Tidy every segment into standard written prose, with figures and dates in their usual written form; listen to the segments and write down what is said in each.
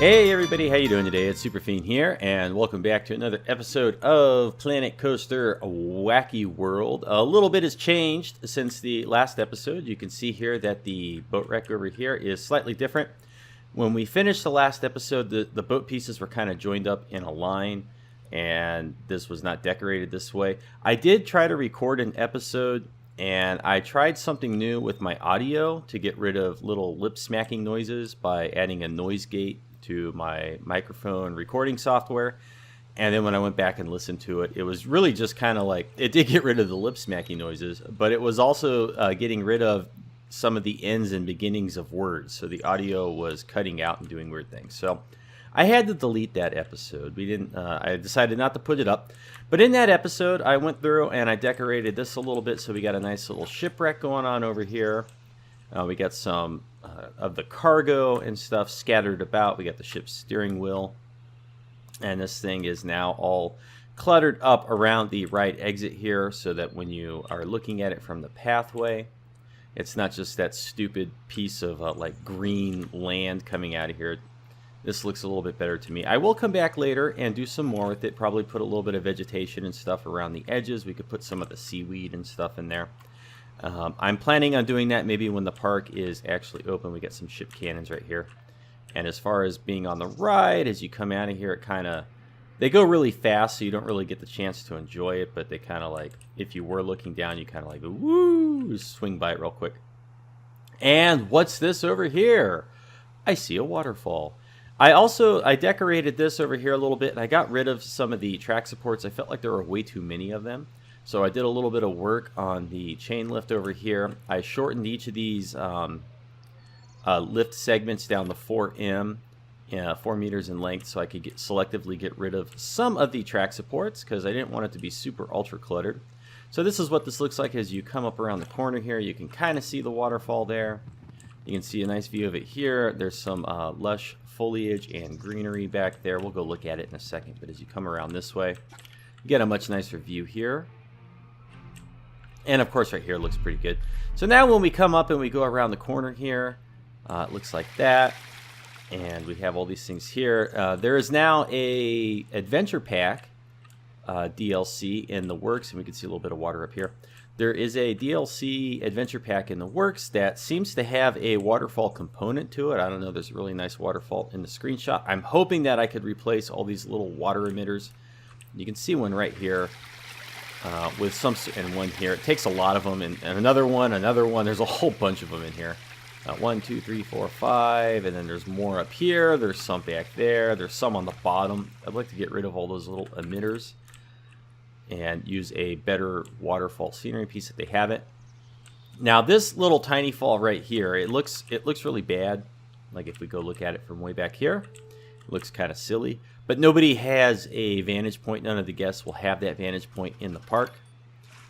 Hey everybody, how you doing today? It's Superfiend here, and welcome back to another episode of Planet Coaster Whacky World. A little bit has changed since the last episode. You can see here that the boat wreck over here is slightly different. When we finished the last episode, the boat pieces were kind of joined up in a line, and this was not decorated this way. I did try to record an episode, and I tried something new with my audio to get rid of little lip smacking noises by adding a noise gate to my microphone recording software. And then when I went back and listened to it, it was really just kind of like, it did get rid of the lip smacking noises, but it was also getting rid of some of the ends and beginnings of words. So the audio was cutting out and doing weird things. So I had to delete that episode. I decided not to put it up. But in that episode, I went through and I decorated this a little bit. So we got a nice little shipwreck going on over here. We got some of the cargo and stuff scattered about. We got the ship's steering wheel. And this thing is now all cluttered up around the right exit here so that when you are looking at it from the pathway, it's not just that stupid piece of like green land coming out of here. This looks a little bit better to me. I will come back later and do some more with it. Probably put a little bit of vegetation and stuff around the edges. We could put some of the seaweed and stuff in there. I'm planning on doing that maybe when the park is actually open. We got some ship cannons right here. And as far as being on the ride, as you come out of here, they go really fast, so you don't really get the chance to enjoy it. But they kind of like, if you were looking down, you kind of like, woo, swing by it real quick. And what's this over here? I see a waterfall. I decorated this over here a little bit, and I got rid of some of the track supports. I felt like there were way too many of them. So I did a little bit of work on the chain lift over here. I shortened each of these lift segments down to 4 meters in length, so I could selectively get rid of some of the track supports because I didn't want it to be super ultra cluttered. So this is what this looks like as you come up around the corner here. You can kind of see the waterfall there. You can see a nice view of it here. There's some lush foliage and greenery back there. We'll go look at it in a second, but as you come around this way, you get a much nicer view here. And of course right here looks pretty good. So now when we come up and we go around the corner here, it looks like that. And we have all these things here. There is now a adventure pack DLC in the works, and we can see a little bit of water up here. There is a DLC adventure pack in the works that seems to have a waterfall component to it. I don't know, there's a really nice waterfall in the screenshot. I'm hoping that I could replace all these little water emitters. You can see one right here. With some, and one here. It takes a lot of them, and another one. There's a whole bunch of them in here. 1, 2, 3, 4, 5, and then there's more up here. There's some back there. There's some on the bottom. I'd like to get rid of all those little emitters and use a better waterfall scenery piece if they have it. Now this little tiny fall right here, it looks really bad. Like if we go look at it from way back here, it looks kind of silly. But nobody has a vantage point. None of the guests will have that vantage point in the park.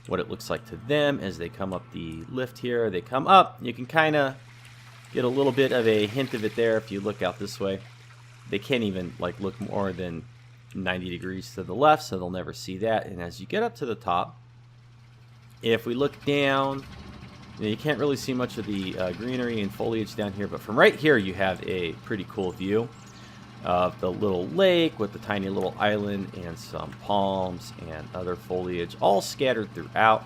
What it looks like to them as they come up the lift here. They come up. You can kind of get a little bit of a hint of it there if you look out this way. They can't even like look more than 90 degrees to the left, so they'll never see that. And as you get up to the top, if we look down, you can't really see much of the greenery and foliage down here. But from right here, you have a pretty cool view of the little lake with the tiny little island and some palms and other foliage all scattered throughout.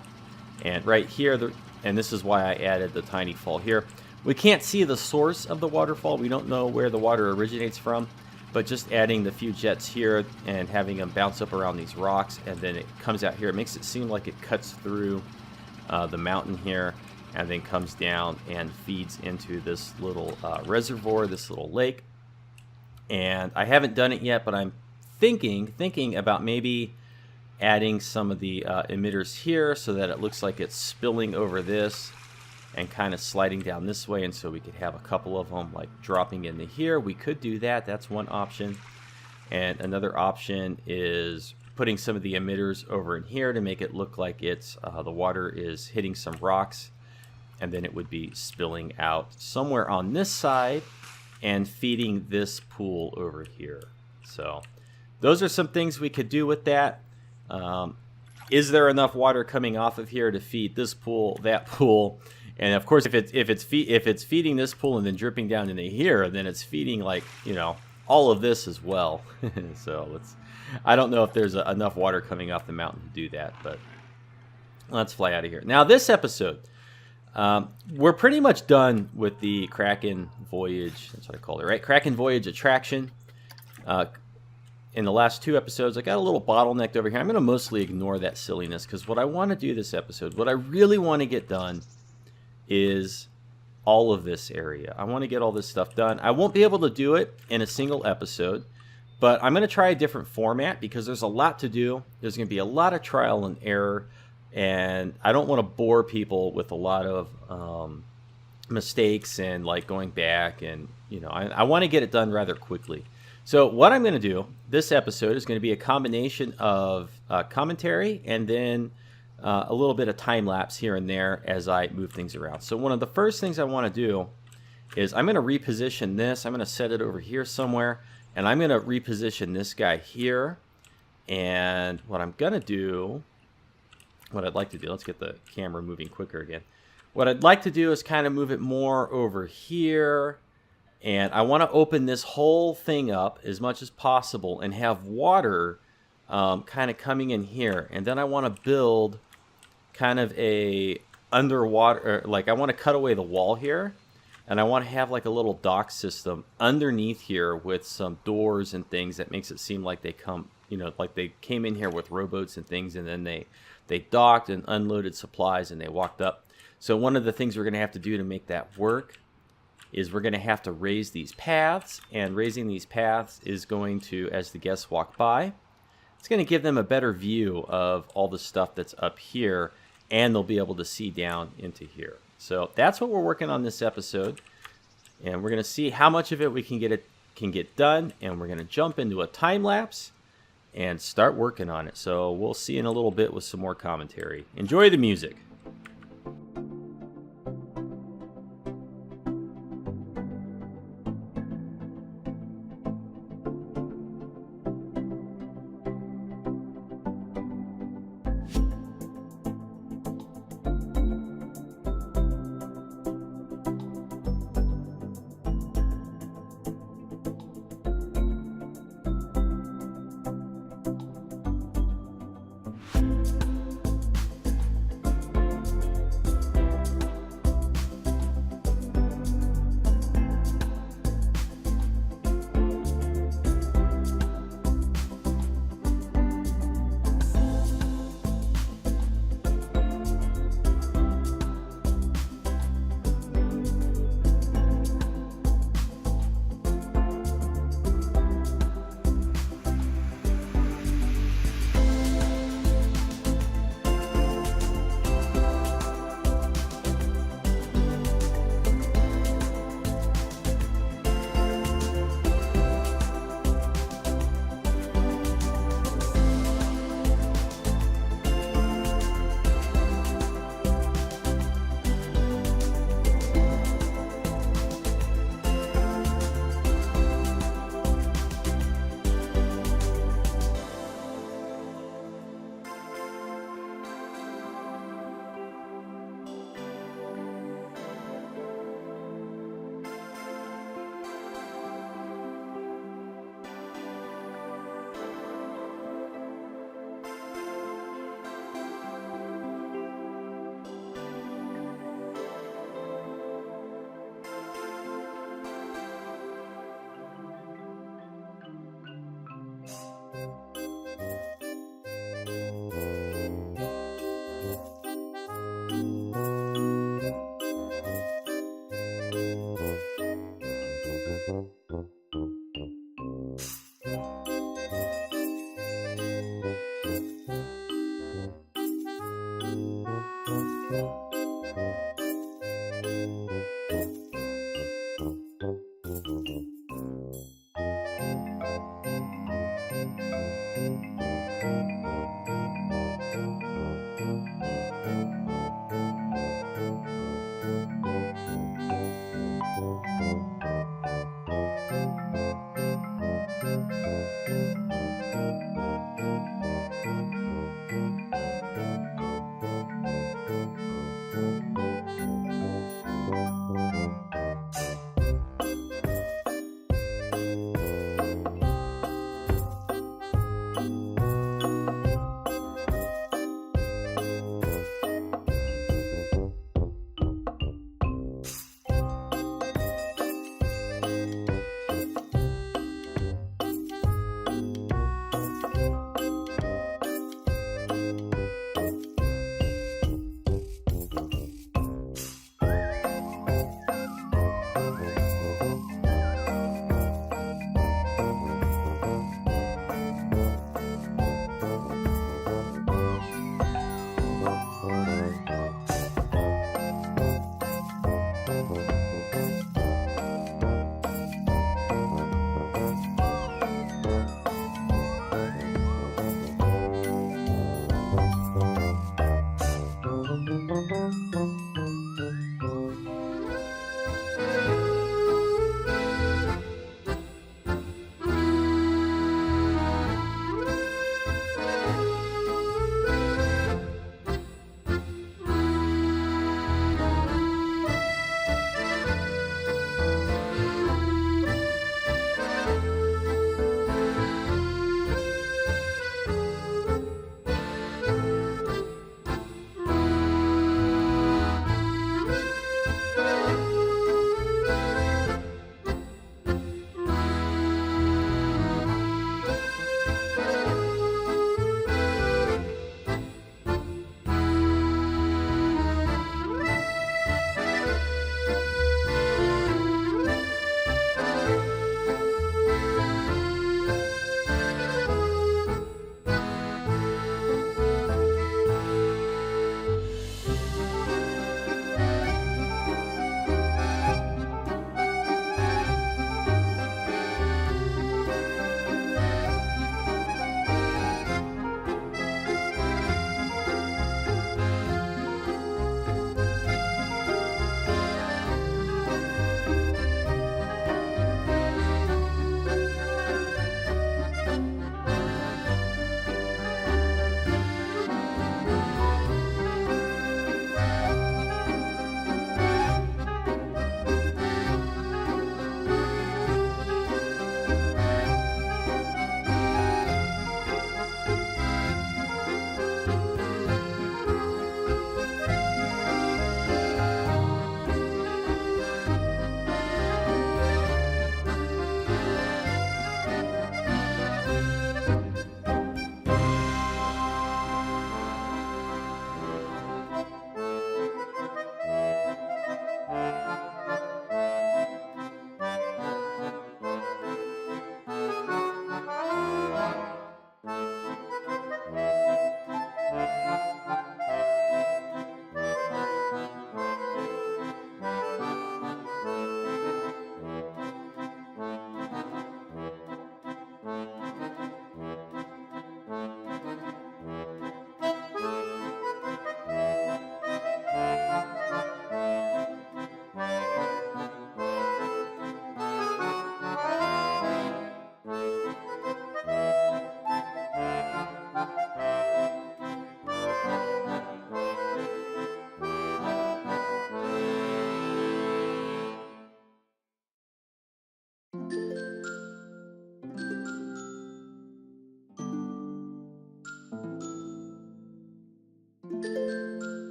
And right here, and this is why I added the tiny fall here. We can't see the source of the waterfall. We don't know where the water originates from, but just adding the few jets here and having them bounce up around these rocks, and then it comes out here. It makes it seem like it cuts through the mountain here and then comes down and feeds into this little reservoir, this little lake. And I haven't done it yet, but I'm thinking about maybe adding some of the emitters here so that it looks like it's spilling over this and kind of sliding down this way, and so we could have a couple of them like dropping into here. We could do that. That's one option. And another option is putting some of the emitters over in here to make it look like it's the water is hitting some rocks, and then it would be spilling out somewhere on this side and feeding this pool over here. So those are some things we could do with that. Is there enough water coming off of here to feed this pool, that pool? And of course, if it's feeding this pool and then dripping down into here, then it's feeding like, you know, all of this as well. So I don't know if there's enough water coming off the mountain to do that, but let's fly out of here. Now this episode, we're pretty much done with the Kraken Voyage. That's what I called it, right? Kraken Voyage attraction. In the last 2 episodes, I got a little bottlenecked over here. I'm going to mostly ignore that silliness because what I want to do this episode, what I really want to get done is all of this area. I want to get all this stuff done. I won't be able to do it in a single episode, but I'm going to try a different format because there's a lot to do. There's going to be a lot of trial and error, and I don't want to bore people with a lot of mistakes and like going back, and you know, I want to get it done rather quickly. So what I'm going to do, this episode is going to be a combination of commentary and then a little bit of time lapse here and there as I move things around. So one of the first things I want to do is I'm going to reposition this. I'm going to set it over here somewhere, and I'm going to reposition this guy here. And what I'm going to do, what I'd like to do, let's get the camera moving quicker again. What I'd like to do is kind of move it more over here. And I want to open this whole thing up as much as possible and have water kind of coming in here. And then I want to build kind of a underwater, like I want to cut away the wall here. And I want to have like a little dock system underneath here with some doors and things that makes it seem like they come, you know, like they came in here with rowboats and things, and then they docked and unloaded supplies and they walked up. So one of the things we're going to have to do to make that work is we're going to have to raise these paths, and raising these paths is going to, as the guests walk by, it's going to give them a better view of all the stuff that's up here, and they'll be able to see down into here. So that's what we're working on this episode, and we're going to see how much of it we can get done, and we're going to jump into a time lapse and start working on it. So we'll see in a little bit with some more commentary. Enjoy the music.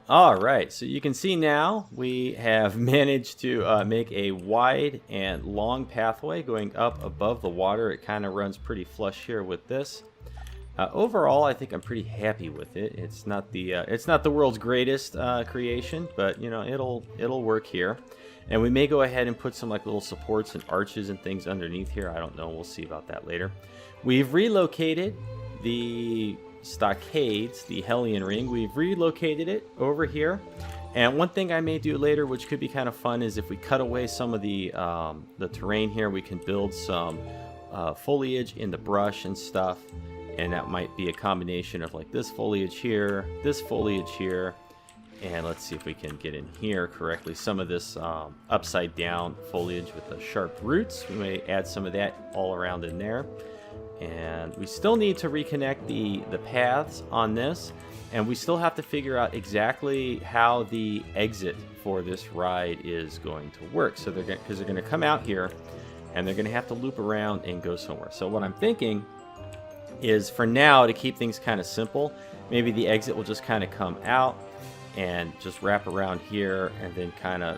All right, so you can see now we have managed to make a wide and long pathway going up above the water. It kind of runs pretty flush here with this. Overall, I think I'm pretty happy with it. It's not the world's greatest creation, but you know it'll work here. And we may go ahead and put some like little supports and arches and things underneath here. I don't know. We'll see about that later. We've relocated the Stockades, the Hellion ring. We've relocated it over here. And one thing I may do later, which could be kind of fun, is if we cut away some of the terrain here, we can build some foliage in the brush and stuff. And that might be a combination of like this foliage here, and let's see if we can get in here correctly. Some of this upside down foliage with the sharp roots. We may add some of that all around in there. And we still need to reconnect the paths on this, and we still have to figure out exactly how the exit for this ride is going to work. So they're going to come out here, and they're going to have to loop around and go somewhere. So what I'm thinking is, for now, to keep things kind of simple, maybe the exit will just kind of come out and just wrap around here, and then kind of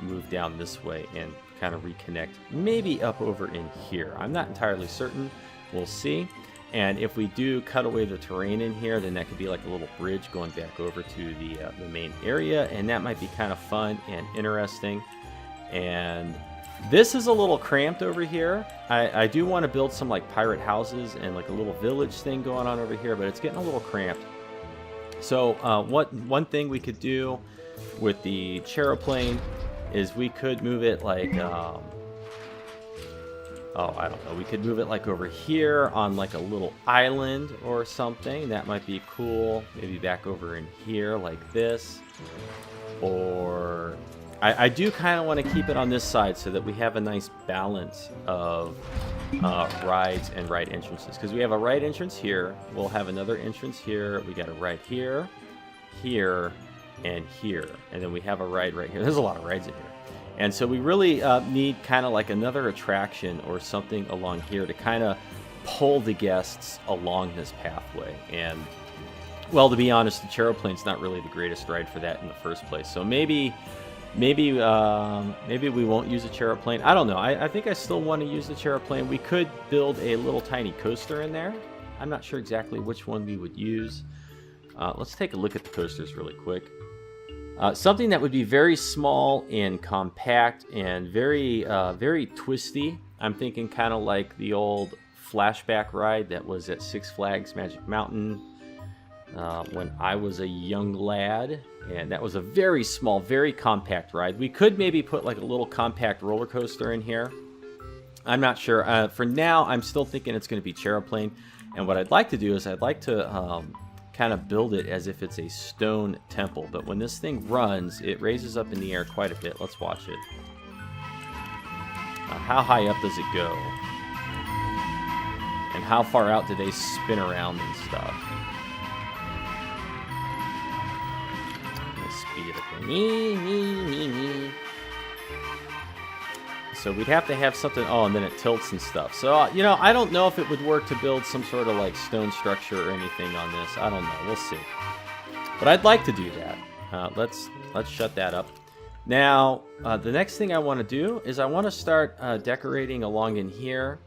move down this way and kind of reconnect, maybe up over in here. I'm not entirely certain. We'll see. And if we do cut away the terrain in here, then that could be like a little bridge going back over to the main area, and that might be kind of fun and interesting. And this is a little cramped over here. I do want to build some like pirate houses and like a little village thing going on over here, but it's getting a little cramped. So one thing we could do with the Charoplane is we could move it like I don't know. We could move it like over here on like a little island or something. That might be cool. Maybe back over in here like this. Or I do kind of want to keep it on this side so that we have a nice balance of rides and ride entrances. Because we have a ride entrance here. We'll have another entrance here. We got a ride here, here, and here. And then we have a ride right here. There's a lot of rides in here. And so we really need kind of like another attraction or something along here to kind of pull the guests along this pathway. And, well, to be honest, the Charoplane's not really the greatest ride for that in the first place. So maybe we won't use a Charoplane. I don't know. I think I still want to use the Charoplane. We could build a little tiny coaster in there. I'm not sure exactly which one we would use. Let's take a look at the coasters really quick. Something that would be very small and compact and very twisty. I'm thinking kind of like the old flashback ride that was at Six Flags Magic Mountain when I was a young lad. And that was a very small, very compact ride. We could maybe put like a little compact roller coaster in here. I'm not sure. For now, I'm still thinking it's going to be Charoplane. And what I'd like to do is I'd like to kind of build it as if it's a stone temple. But when this thing runs, it raises up in the air quite a bit. Let's watch it. How high up does it go? And how far out do they spin around and stuff? Let's speed it up. So we'd have to have something. Oh, and then it tilts and stuff. So, you know, I don't know if it would work to build some sort of like stone structure or anything on this. I don't know. We'll see. But I'd like to do that. Let's shut that up. Now, the next thing I want to do is I want to start decorating along in here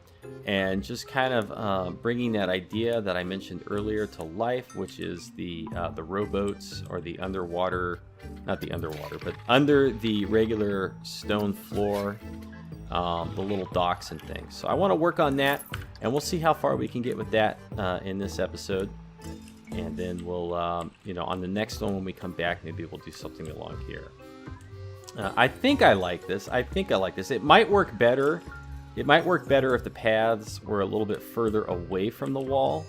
and just kind of bringing that idea that I mentioned earlier to life, which is the rowboats, or the underwater, not the underwater, but under the regular stone floor, the little docks and things. So I want to work on that, and we'll see how far we can get with that in this episode. And then we'll, you know, on the next one when we come back, maybe we'll do something along here. I think I like this. It might work better. It might work better if the paths were a little bit further away from the wall.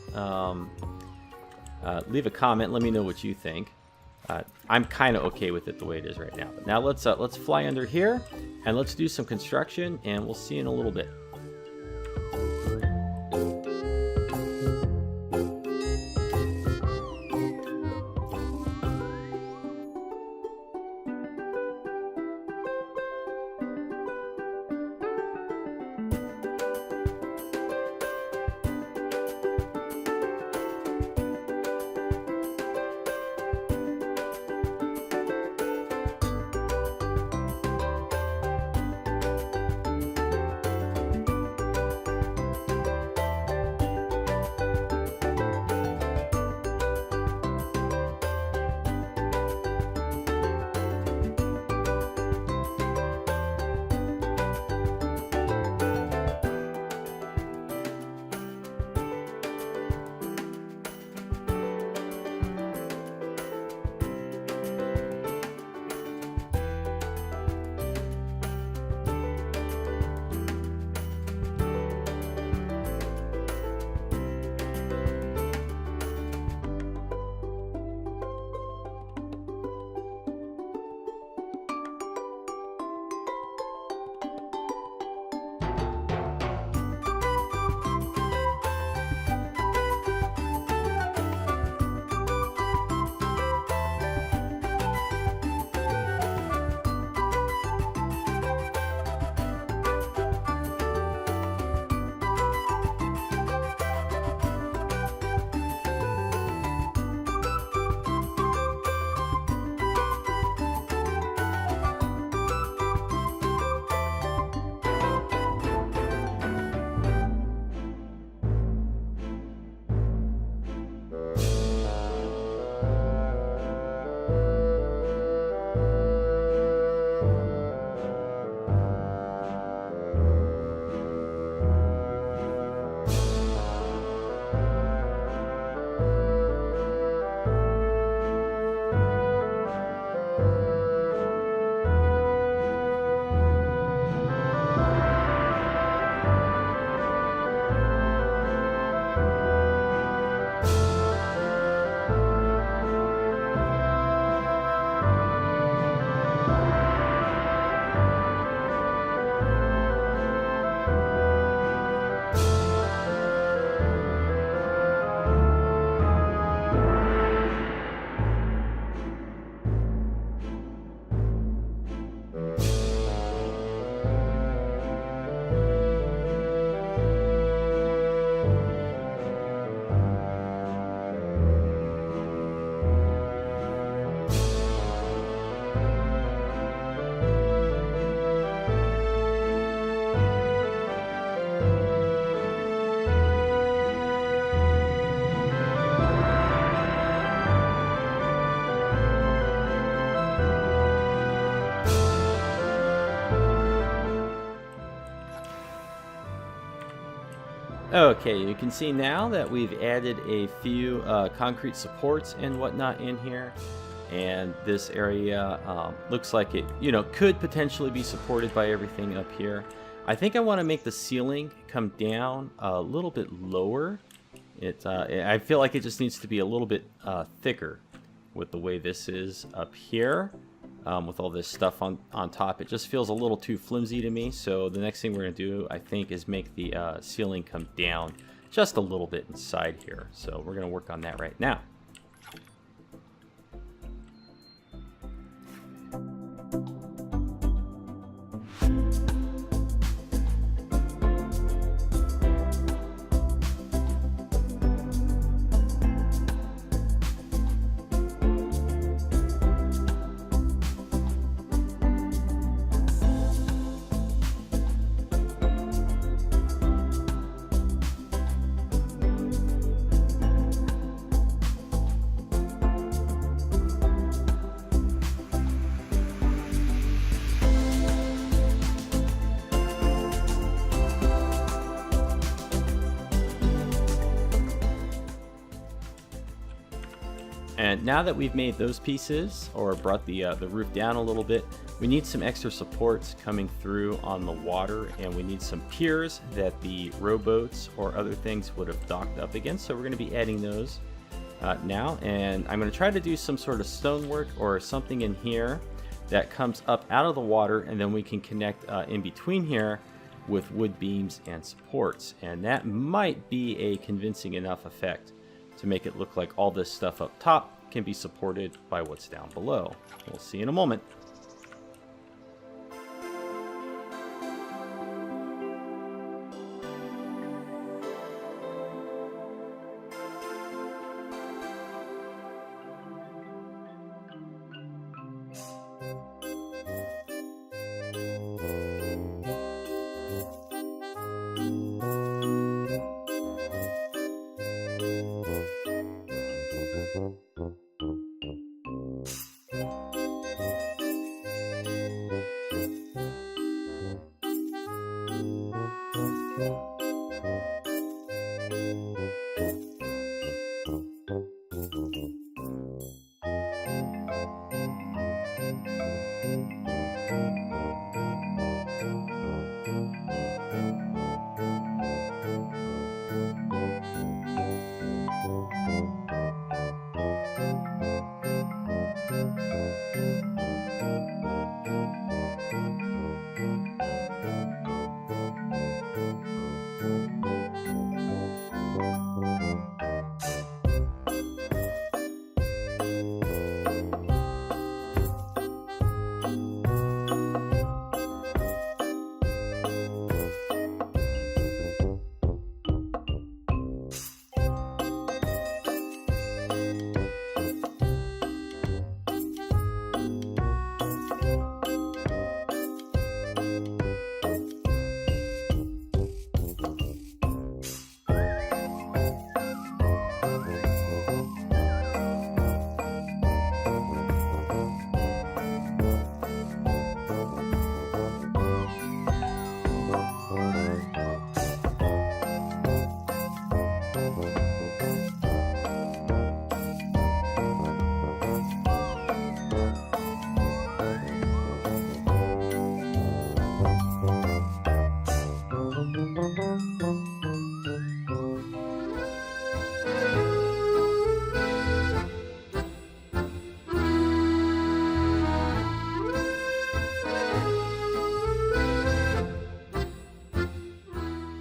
Leave a comment. Let me know what you think. I'm kind of okay with it the way it is right now. But now let's fly under here, and let's do some construction, and we'll see you in a little bit. Okay, you can see now that we've added a few concrete supports and whatnot in here. And this area looks like it, could potentially be supported by everything up here. I think I want to make the ceiling come down a little bit lower. I feel like it just needs to be a little bit thicker with the way this is up here. With all this stuff on top, it just feels a little too flimsy to me. So the next thing we're going to do, I think, is make the ceiling come down just a little bit inside here. So we're going to work on that right now. And now that we've made those pieces, or brought the roof down a little bit, we need some extra supports coming through on the water, and we need some piers that the rowboats or other things would have docked up against. So we're going to be adding those now, and I'm going to try to do some sort of stonework or something in here that comes up out of the water, and then we can connect in between here with wood beams and supports, and that might be a convincing enough effect to make it look like all this stuff up top can be supported by what's down below. We'll see in a moment.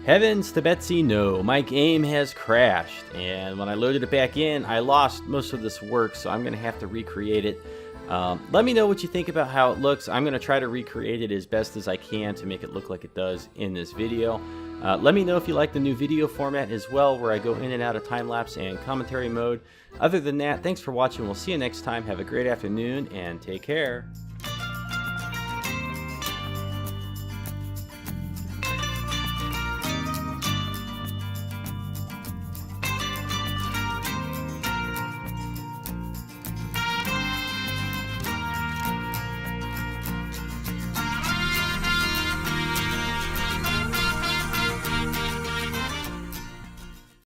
Heavens to Betsy, no, my game has crashed, and when I loaded it back in, I lost most of this work, so I'm going to have to recreate it. Let me know what you think about how it looks. I'm going to try to recreate it as best as I can to make it look like it does in this video. Let me know if you like the new video format as well, where I go in and out of time-lapse and commentary mode. Other than that, thanks for watching. We'll see you next time. Have a great afternoon, and take care.